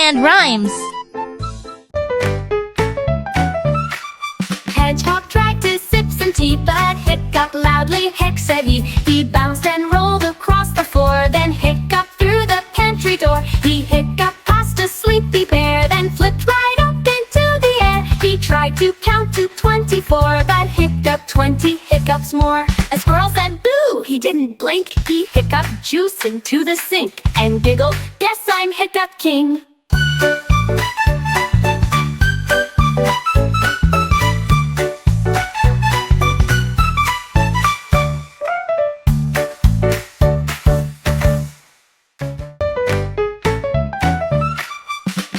and rhymes. Hedgehog tried to sip some tea, but Hiccup loudly hic said he. He bounced and rolled across the floor, then Hiccup through the pantry door. He hiccuped past a sleepy bear, then flipped right up into the air. He tried to count to 24, but hiccuped 20 hiccups more. A squirrel said boo, he didn't blink. He hiccuped juice into the sink and giggled, guess I'm Hiccup King.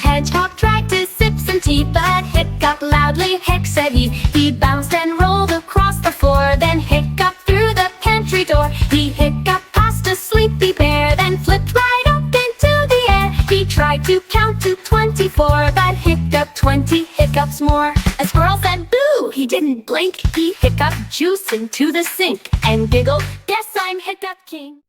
Hedgehog tried to sip some tea, but Hiccup loudly hic said he. He bounced and rolled across the floor, then hiccuped through the pantry door. He hiccuped past a sleepy bear, then flipped right up into the air. He tried to count to 24, but hiccuped 20 hiccups more. A squirrel said boo, he didn't blink. He hiccuped juice into the sink and giggled, guess I'm Hiccup King.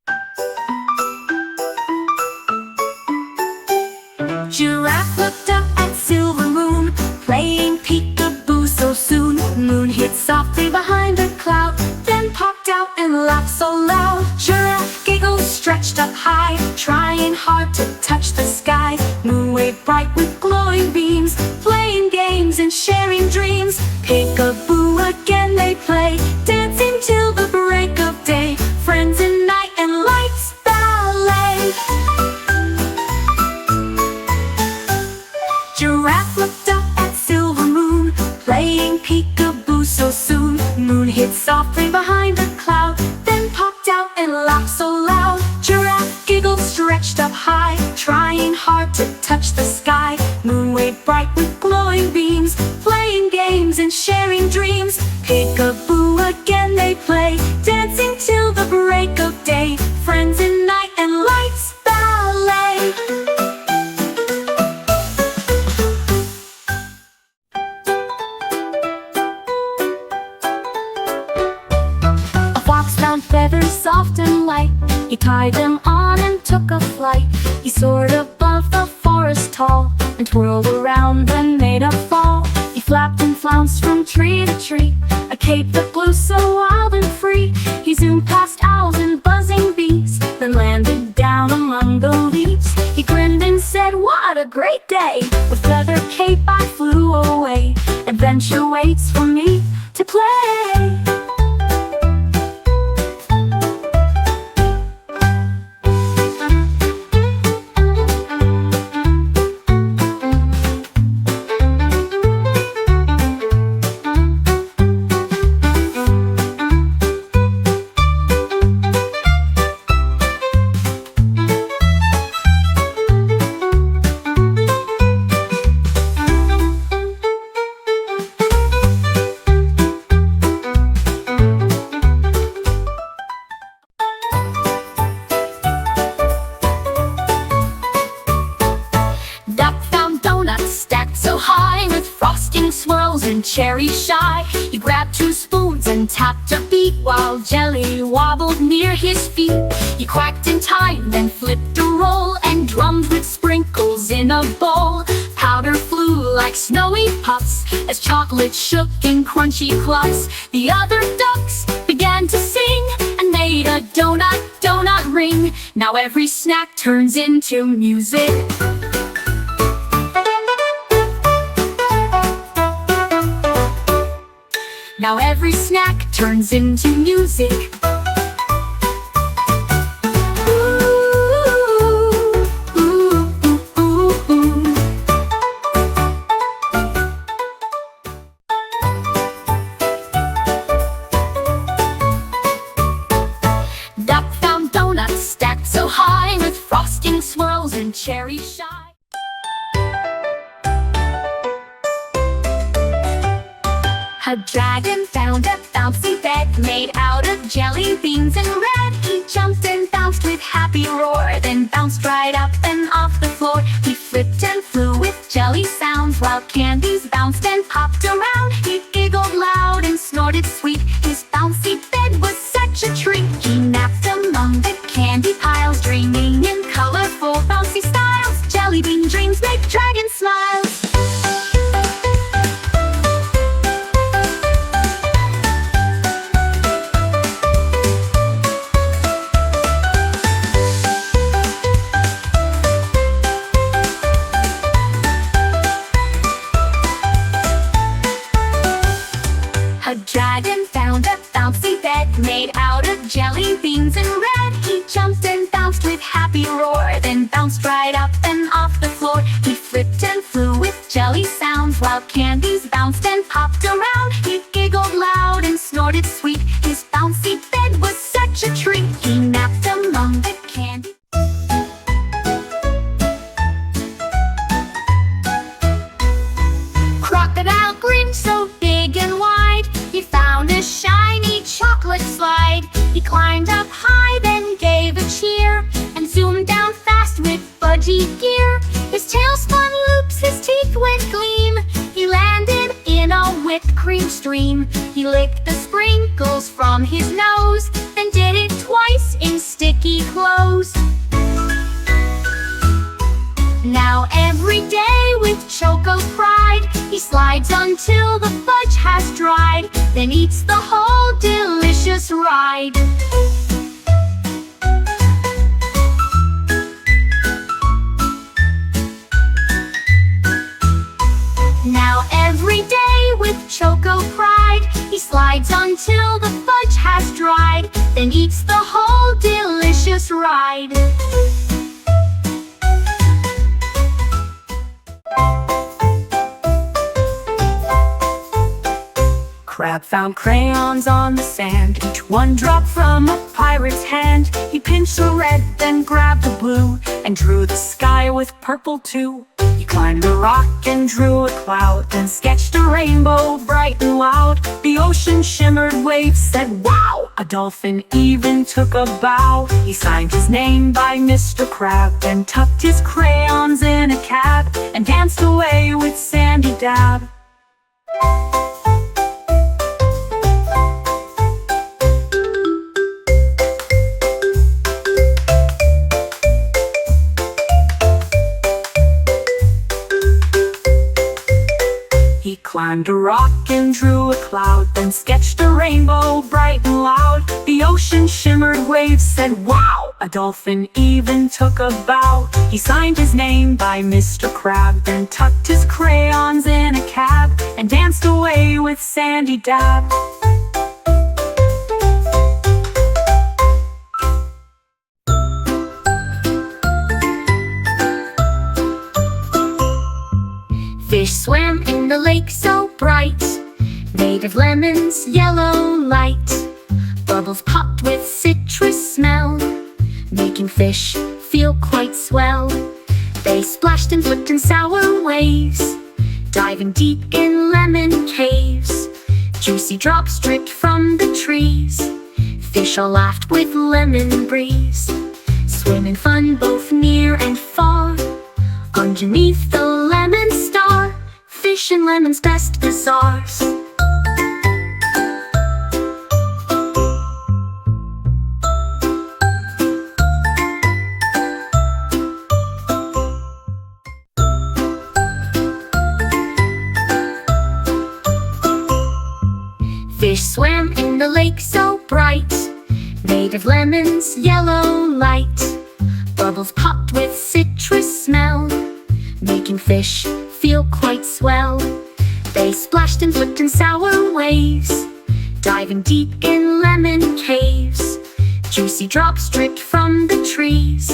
Giraffe looked up at Silver Moon, playing peek-a-boo so soon. Moon hid softly behind a cloud, then popped out and laughed so loud. Giraffe giggled, stretched up high, trying hard to touch the sky. Moon waved bright with glowing beams, playing games and sharing dreams. Peek-a-boo again they play, dancing till the break of day. Friends in night and lights ballet. Giraffe looked up at Silver Moon, playing peek-a-boo so soon. Moon hid softly behind a cloud, then popped out and laughed so loud. Giraffe giggled, stretched up high, trying hard to touch the sky. Moon waved bright with glowing beams, playing games and sharing dreams. Peek-a-boo again they play, dancing till the break of day. Friends in night and lights ballet. Feathers soft and light, he tied them on and took a flight. He soared above the forest tall, and twirled around and made a fall. He flapped and flounced from tree to tree, a cape that blew so wild and free. He zoomed past owls and buzzing bees, then landed down among the leaves. He grinned and said, what a great day! With feather cape I flew away. Adventure waits for me to play. Swirls and cherry shy. He grabbed 2 spoons and tapped a beat, while jelly wobbled near his feet. He quacked in time, then flipped a roll, and drummed with sprinkles in a bowl. Powder flew like snowy puffs as chocolate shook in crunchy clumps. The other ducks began to sing and made a donut, donut ring. Now every snack turns into music. Now every snack turns into music. Duck found donuts stacked so high, with frosting, swirls, and cherry shy. A dragon found a bouncy bed made out of jelly beans and red. He jumped and bounced with happy roar, then bounced right up and off the floor. He flipped and flew with jelly sounds, while candies bounced and popped around. He giggled loud and snorted sweet, his bouncy bed was such a treat. He napped among the candy piles, dreaming in colorful bouncy styles. Jelly bean dreams make bounced right up and off the floor. He flipped and flew with jelly sounds, while candies bounced and popped around. He giggled loud and snorted sweet. His bouncy bed was such a treat. He napped among the candy. Crocodile grinned so big and wide. He found a shiny chocolate slide. He climbed up high, then gave a cheer, and zoomed down fast with budgie gear. His tail spun loops, his teeth went gleam. He landed in a whipped cream stream. He licked the sprinkles from his nose, then did it twice in sticky clothes. Now every day with Choco's pride, he slides until the fudge has dried, then eats the whole delicious ride. Now every day with Choco pride, he slides until the fudge has dried, then eats the whole delicious ride. Crab found crayons on the sand, each one dropped from a pirate's hand. He pinched a red, then grabbed a blue, and drew the sky with purple too. He climbed a rock and drew a cloud, then sketched a rainbow bright and loud. The ocean shimmered, waves said wow. A dolphin even took a bow. He signed his name by Mr. Crab, then tucked his crayons in a cap, and danced away with Sandy Dab. He climbed a rock and drew a cloud, then sketched a rainbow bright and loud. The ocean shimmered, waves said wow. A dolphin even took a bow. He signed his name by Mr. Crab, then tucked his crayons in a cap, and danced away with Sandy Dab. Fish swam in the lake so bright, made of lemons, yellow light. Bubbles popped with citrus smell, making fish feel quite swell. They splashed and flipped in sour waves, diving deep in lemon caves. Juicy drops dripped from the trees. Fish all laughed with lemon breeze. Swim in fun both near and far, underneath the lemon star. Fish and lemons best bazaars. Fish swam in the lake so bright, made of lemons, yellow light. Bubbles popped with citrus smell, making fish feel quite swell. They splashed and flipped in sour waves, diving deep in lemon caves. Juicy drops dripped from the trees.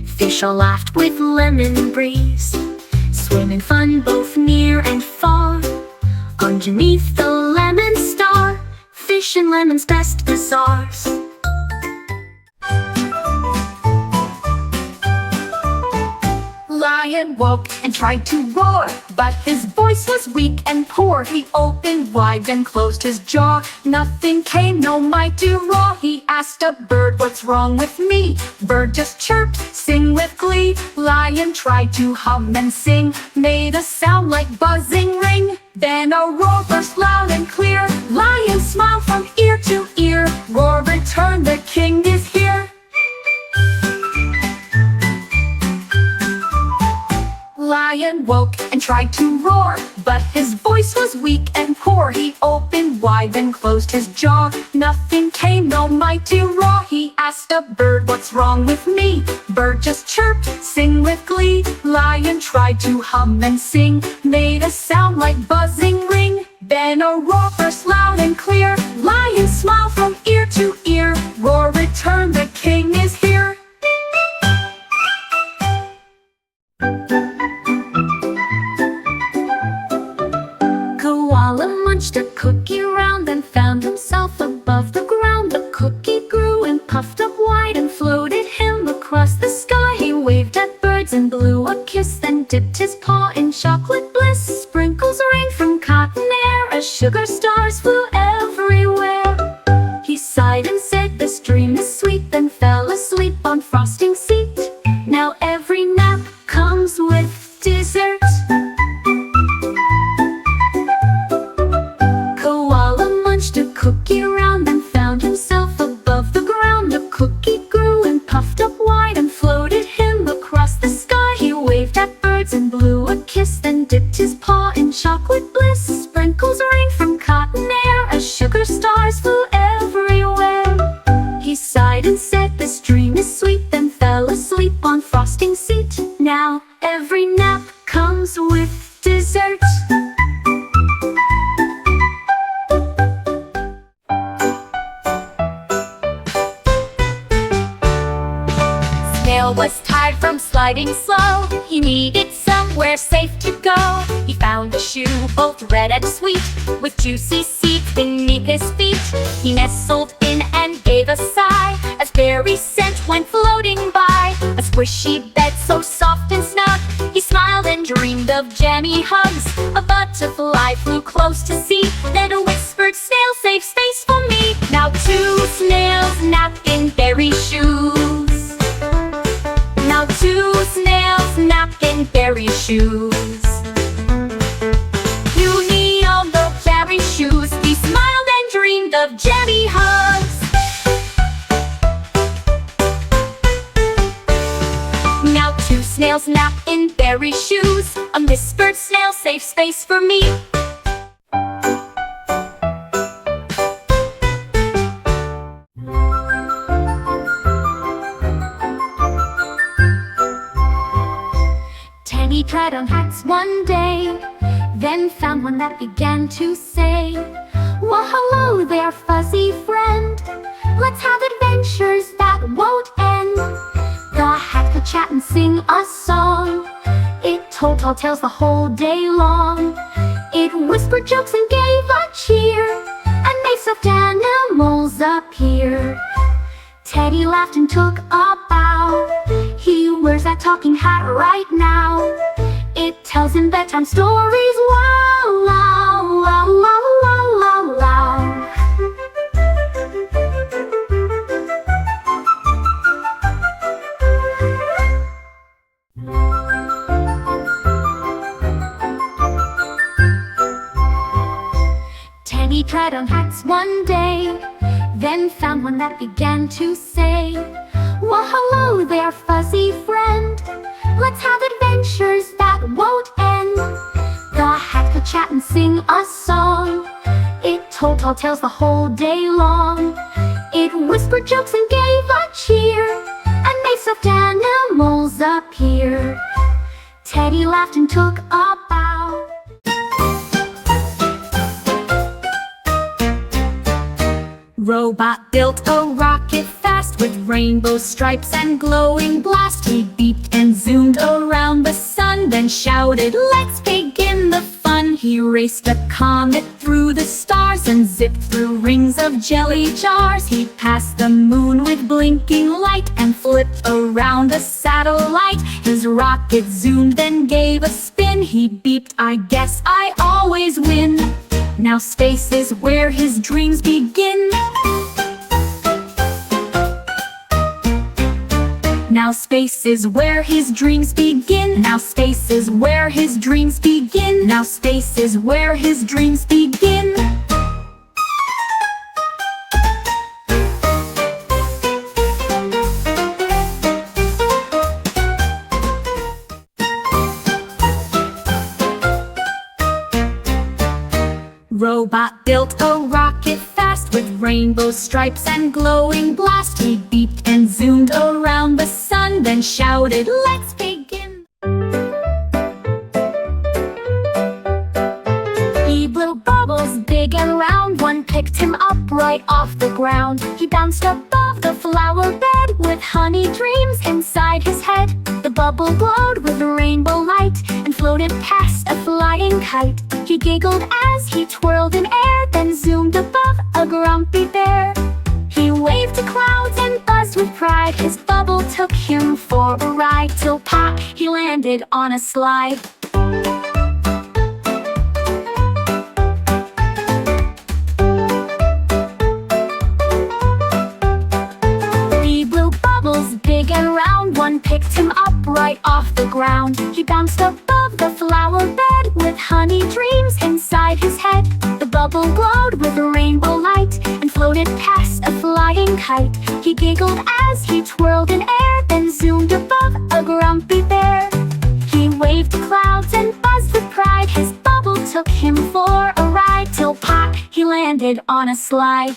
Fish all laughed with lemon breeze. Swim in fun both near and far, underneath the lemon star. Fish and lemons best bazaars. Lion woke and tried to roar, but his voice was weak and poor. He opened wide and closed his jaw. Nothing came, no mighty roar. He asked a bird, "What's wrong with me?" Bird just chirped, sing with glee. Lion tried to hum and sing, made a sound like buzzing ring. Then a roar burst loud and clear. Lion smiled from ear to ear. Roar returned, the king is here. Lion woke and tried to roar, but his voice was weak and poor. He opened wide and closed his jaw. Nothing came, no mighty roar. He asked a bird, "What's wrong with me?" Bird just chirped, sing with glee. Lion tried to hum and sing, made a sound like buzzing ring. Then a roar burst loud and clear. Lion smiled from ear to ear. Roar returned, the king is here. dipped his paw in chocolate bliss. Sprinkles rained from cotton air as sugar stars flew everywhere. He sighed and said, "This dream is sweet," then fell asleep on frosting seat. Now every nap comes with dessert. Koala munched a cookie round, then found himself above the ground. The cookie grew and puffed up wide and floated him across the sky. He waved at birds and blew a kiss, then dipped his paw in chocolate bliss. Sprinkles rained from cotton air as sugar stars flew everywhere. He sighed and said, "This dream is sweet," then fell asleep on frosting seat. Now every nap comes with dessert. Snail was tired from sliding slow. He needed somewhere safe to go. He found a shoe both red and sweet, with juicy seeds beneath his feet. He nestled in and gave a sigh as berry scent went floating by. A squishy bed so soft and snug, he smiled and dreamed of jammy hugs. A butterfly flew close to see, then whispered, "Snail, save space for me." Now 2 snails nap in berry shoes. Now 2 snails nap in berry shoes. You need all the berry shoes. He smiled and dreamed of jammy hugs. Now 2 snails nap in berry shoes. A whispered, "Snail, save space for me." He tried on hats one day, then found one that began to say, "Well, hello there, fuzzy friend. Let's have adventures that won't end." The hat could chat and sing a song. It told tall tales the whole day long. It whispered jokes and gave a cheer, and made stuffed animals appear. Teddy laughed and took a bow. He wears that talking hat right now. It tells him bedtime stories. Wow, wow, wow, wow, wow, wow, wow. Teddy tried on hats one day, then found one that began to say, "Well, hello there, fuzzy friend. Let's have adventures that won't end." The hat could chat and sing a song. It told tall tales the whole day long. It whispered jokes and gave a cheer, and made stuffed animals appear. Teddy laughed and took a bow. Robot built a rocket fast, with rainbow stripes and glowing blast. He beeped and zoomed around the sun, then shouted, "Let's begin the fun." He raced a comet through the stars and zipped through rings of jelly jars. He passed the moon with blinking light and flipped around a satellite. His rocket zoomed then gave a spin. He beeped, "I guess I always win." Now space is where his dreams begin. Now space is where his dreams begin. Now space is where his dreams begin. Now space is where his dreams begin. Robot built a rocket fast, with rainbow stripes and glowing blast. He beeped and zoomed around the sun, then shouted, "Let's begin." He blew bubbles big and round. One picked him up right off the ground. He bounced above the flower bed, with honey dreams inside his head. The bubble glowed with rainbow light and floated past a flying kite. He giggled as he twirled in air, then zoomed above a grumpy bear. He waved to clouds and buzzed with pride. His bubble took him for a ride, till pop, he landed on a slide. Three blue bubbles, big and round, one picked him up right off the ground. He bounced above the flower bed with honey dreams inside his head. The bubble glowed with a rainbow light and floated past a flying kite. He giggled as he twirled in air, then zoomed above a grumpy bear. He waved to clouds and buzzed with pride. His bubble took him for a ride, till pop, he landed on a slide.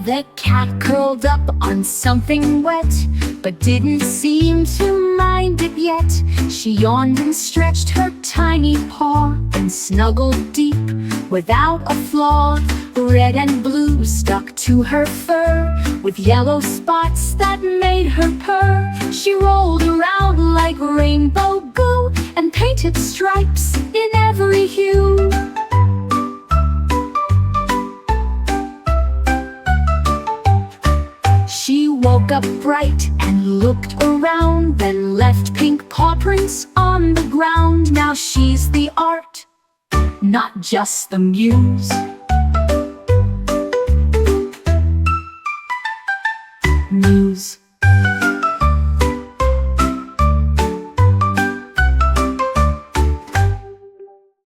The cat curled up on something wet, but didn't seem to mind it yet. She yawned and stretched her tiny paw and snuggled deep without a flaw. Red and blue stuck to her fur, with yellow spots that made her purr. She rolled around like rainbow goo and painted stripes in every hue. She woke up bright and looked around, then left pink paw prints on the ground. Now she's the art, not just the muse. Muse.